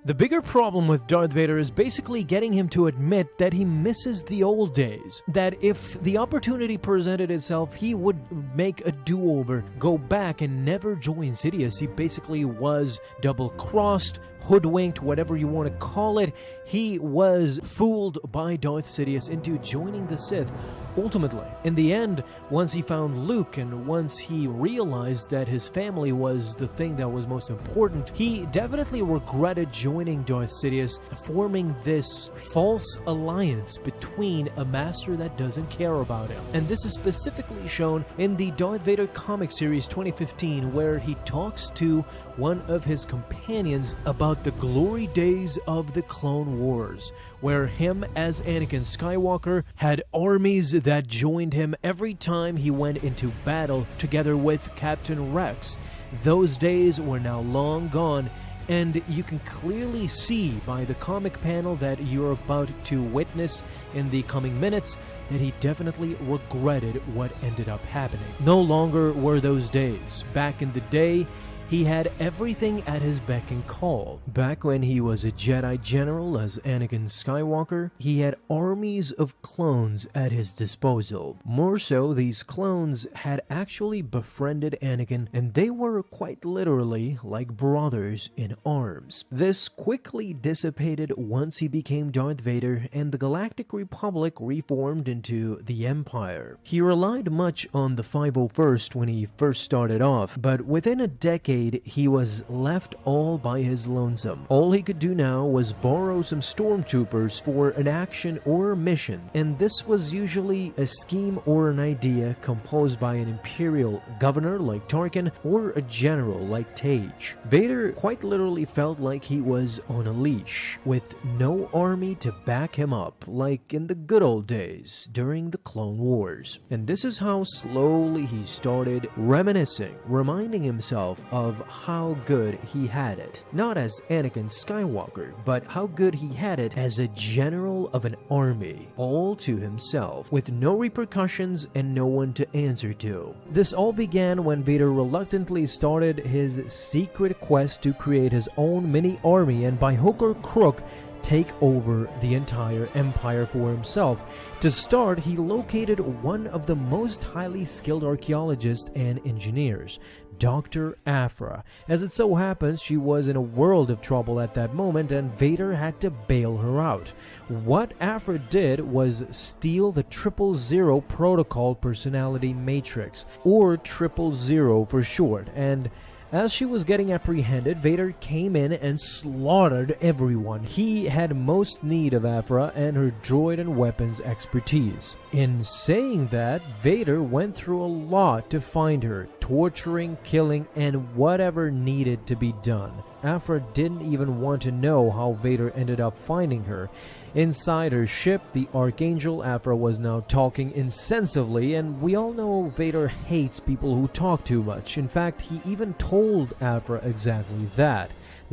The bigger problem with Darth Vader is basically getting him to admit that he misses the old days, that if the opportunity presented itself, he would make a do-over, go back and never join Sidious. He basically was double-crossed, hoodwinked, whatever you want to call it. He was fooled by Darth Sidious into joining the Sith. Ultimately, in the end, once he found Luke and once he realized that his family was the thing that was most important, he definitely regretted joining Darth Sidious, forming this false alliance between a master that doesn't care about him. And this is specifically shown in the Darth Vader comic series 2015, where he talks to one of his companions about the glory days of the Clone Wars, where him as Anakin Skywalker had armies that joined him every time he went into battle together with Captain Rex. Those days were now long gone, and you can clearly see by the comic panel that you're about to witness in the coming minutes that he definitely regretted what ended up happening. No longer were those days. Back in the day, he had everything at his beck and call. Back when he was a Jedi General as Anakin Skywalker, he had armies of clones at his disposal. More so, these clones had actually befriended Anakin, and they were quite literally like brothers in arms. This quickly dissipated once he became Darth Vader and the Galactic Republic reformed into the Empire. He relied much on the 501st when he first started off, but within a decade he was left all by his lonesome. All he could do now was borrow some stormtroopers for an action or a mission, and this was usually a scheme or an idea composed by an imperial governor like Tarkin or a general like Tage. Vader quite literally felt like he was on a leash, with no army to back him up like in the good old days during the Clone Wars. And this is how slowly he started reminiscing, reminding himself of how good he had it. Not as Anakin Skywalker, but how good he had it as a general of an army, all to himself, with no repercussions and no one to answer to. This all began when Vader reluctantly started his secret quest to create his own mini army and by hook or crook take over the entire empire for himself. To start, he located one of the most highly skilled archaeologists and engineers, Dr. Aphra. As it so happens, she was in a world of trouble at that moment and Vader had to bail her out. What Aphra did was steal the 000 protocol personality matrix, or 000 for short, and as she was getting apprehended, Vader came in and slaughtered everyone. He had most need of Aphra and her droid and weapons expertise. In saying that, Vader went through a lot to find her, torturing, killing, and whatever needed to be done. Aphra didn't even want to know how Vader ended up finding her. Inside her ship, the Archangel Aphra was now talking insensively, and we all know Vader hates people who talk too much. In fact, he even told Aphra exactly that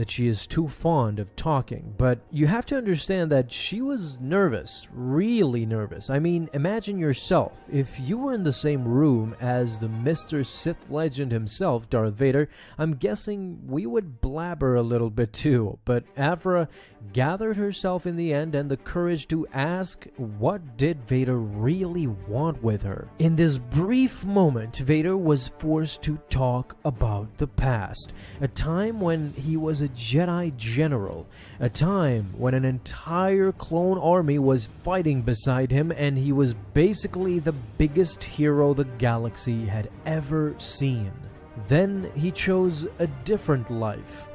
she is too fond of talking. But you have to understand that she was nervous, really nervous. I mean, imagine yourself, if you were in the same room as the Mr. Sith legend himself, Darth Vader, I'm guessing we would blabber a little bit too. But Aphra gathered herself in the end and the courage to ask what did Vader really want with her. In this brief moment, Vader was forced to talk about the past, a time when he was a Jedi General, a time when an entire clone army was fighting beside him and he was basically the biggest hero the galaxy had ever seen. Then he chose a different life,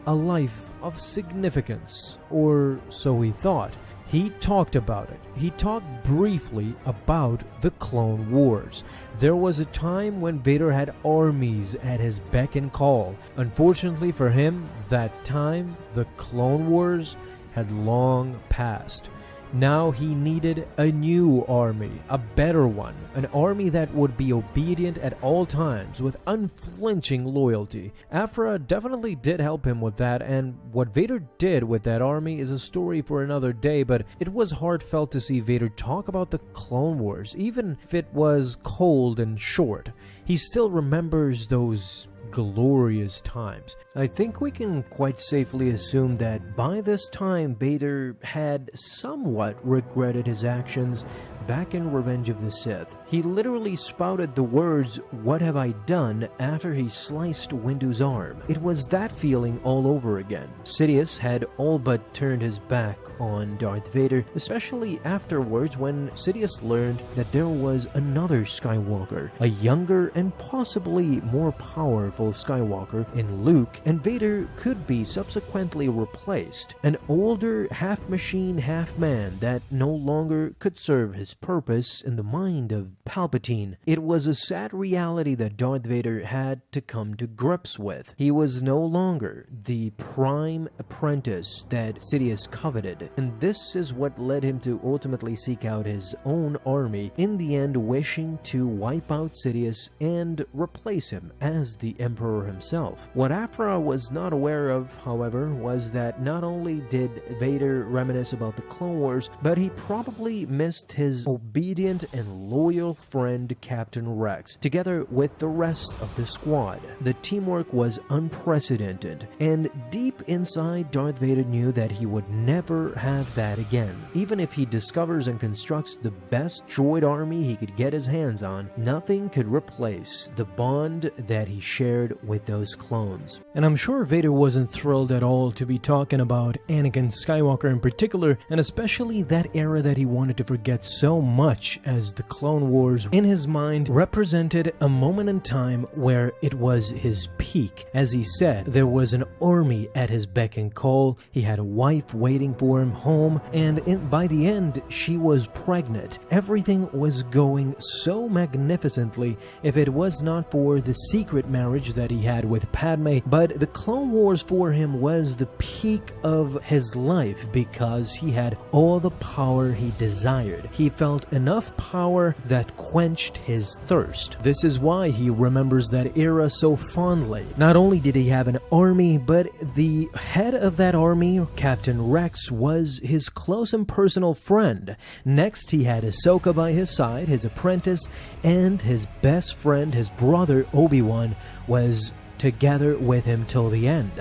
a life of significance, or so he thought. He talked about it. He talked briefly about the Clone Wars. There was a time when Vader had armies at his beck and call. Unfortunately for him, that time, the Clone Wars, had long passed. Now he needed a new army, a better one, an army that would be obedient at all times with unflinching loyalty. Aphra definitely did help him with that, and what Vader did with that army is a story for another day, but it was heartfelt to see Vader talk about the Clone Wars, even if it was cold and short. He still remembers those glorious times. I think we can quite safely assume that by this time Vader had somewhat regretted his actions back in Revenge of the Sith. He literally spouted the words, "What have I done?" after he sliced Windu's arm. It was that feeling all over again. Sidious had all but turned his back on Darth Vader, especially afterwards when Sidious learned that there was another Skywalker, a younger and possibly more powerful Skywalker in Luke, and Vader could be subsequently replaced, an older half-machine, half-man that no longer could serve his purpose in the mind of Palpatine. It was a sad reality that Darth Vader had to come to grips with. He was no longer the prime apprentice that Sidious coveted, and this is what led him to ultimately seek out his own army, in the end wishing to wipe out Sidious and replace him as the Emperor himself. What Aphra was not aware of, however, was that not only did Vader reminisce about the Clone Wars, but he probably missed his obedient and loyal friend Captain Rex, together with the rest of the squad. The teamwork was unprecedented, and deep inside Darth Vader knew that he would never have that again. Even if he discovers and constructs the best droid army he could get his hands on, nothing could replace the bond that he shared with those clones. And I'm sure Vader wasn't thrilled at all to be talking about Anakin Skywalker in particular, and especially that era that he wanted to forget so much, as the Clone Wars in his mind represented a moment in time where it was his peak. As he said, there was an army at his beck and call, he had a wife waiting for him home, and by the end she was pregnant. Everything was going so magnificently if it was not for the secret marriage that he had with Padme, but the Clone Wars for him was the peak of his life because he had all the power he desired. He felt enough power that quenched his thirst. This is why he remembers that era so fondly. Not only did he have an army, but the head of that army, Captain Rex, was his close and personal friend. Next, he had Ahsoka by his side, his apprentice, and his best friend, his brother Obi-Wan, was together with him till the end.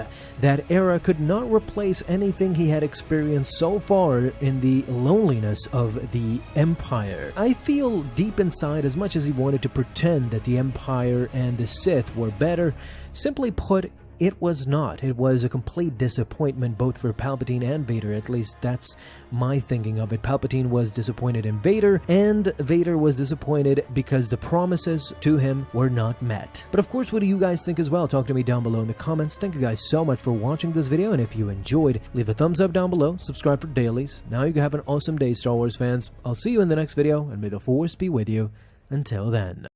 That era could not replace anything he had experienced so far in the loneliness of the Empire. I feel deep inside, as much as he wanted to pretend that the Empire and the Sith were better, simply put, it was not. It was a complete disappointment both for Palpatine and Vader. At least that's my thinking of it. Palpatine was disappointed in Vader, and Vader was disappointed because the promises to him were not met. But of course, what do you guys think as well? Talk to me down below in the comments. Thank you guys so much for watching this video, and if you enjoyed, leave a thumbs up down below, subscribe for dailies. Now you can have an awesome day, Star Wars fans. I'll see you in the next video, and may the Force be with you. Until then.